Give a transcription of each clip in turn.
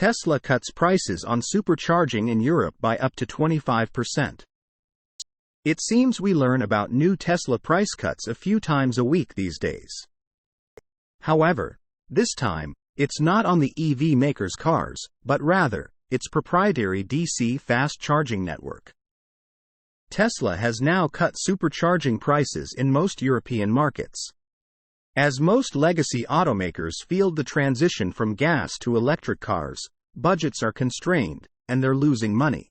Tesla cuts prices on supercharging in Europe by up to 25%. It seems we learn about new Tesla price cuts a few times a week these days. However, this time, it's not on the EV maker's cars, but rather, its proprietary DC fast charging network. Tesla has now cut supercharging prices in most European markets. As most legacy automakers field the transition from gas to electric cars, budgets are constrained, and they're losing money.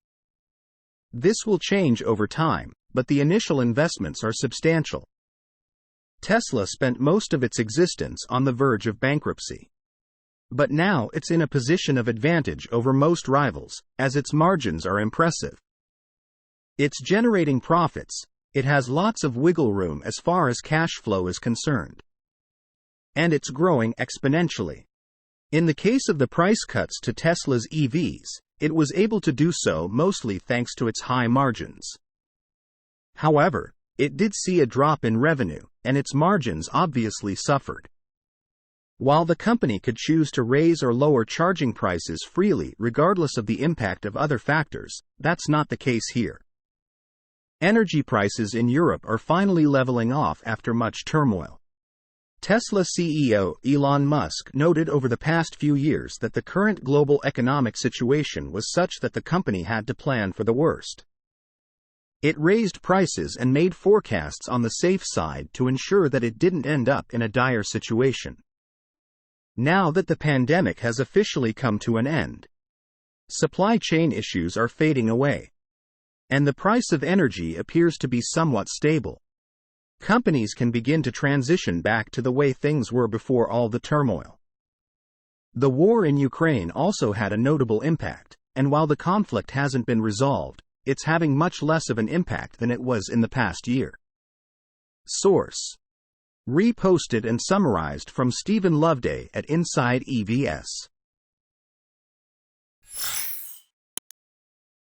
This will change over time, but the initial investments are substantial. Tesla spent most of its existence on the verge of bankruptcy. But now it's in a position of advantage over most rivals, as its margins are impressive. It's generating profits, it has lots of wiggle room as far as cash flow is concerned. And it's growing exponentially. In the case of the price cuts to Tesla's EVs, it was able to do so mostly thanks to its high margins. However, it did see a drop in revenue, and its margins obviously suffered. While the company could choose to raise or lower charging prices freely regardless of the impact of other factors, that's not the case here. Energy prices in Europe are finally leveling off after much turmoil. Tesla CEO Elon Musk noted over the past few years that the current global economic situation was such that the company had to plan for the worst. It raised prices and made forecasts on the safe side to ensure that it didn't end up in a dire situation. Now that the pandemic has officially come to an end, supply chain issues are fading away, and the price of energy appears to be somewhat stable. Companies can begin to transition back to the way things were before all the turmoil. The war in Ukraine also had a notable impact, and while the conflict hasn't been resolved, it's having much less of an impact than it was in the past year. Source: reposted and summarized from Stephen Loveday at Inside EVS.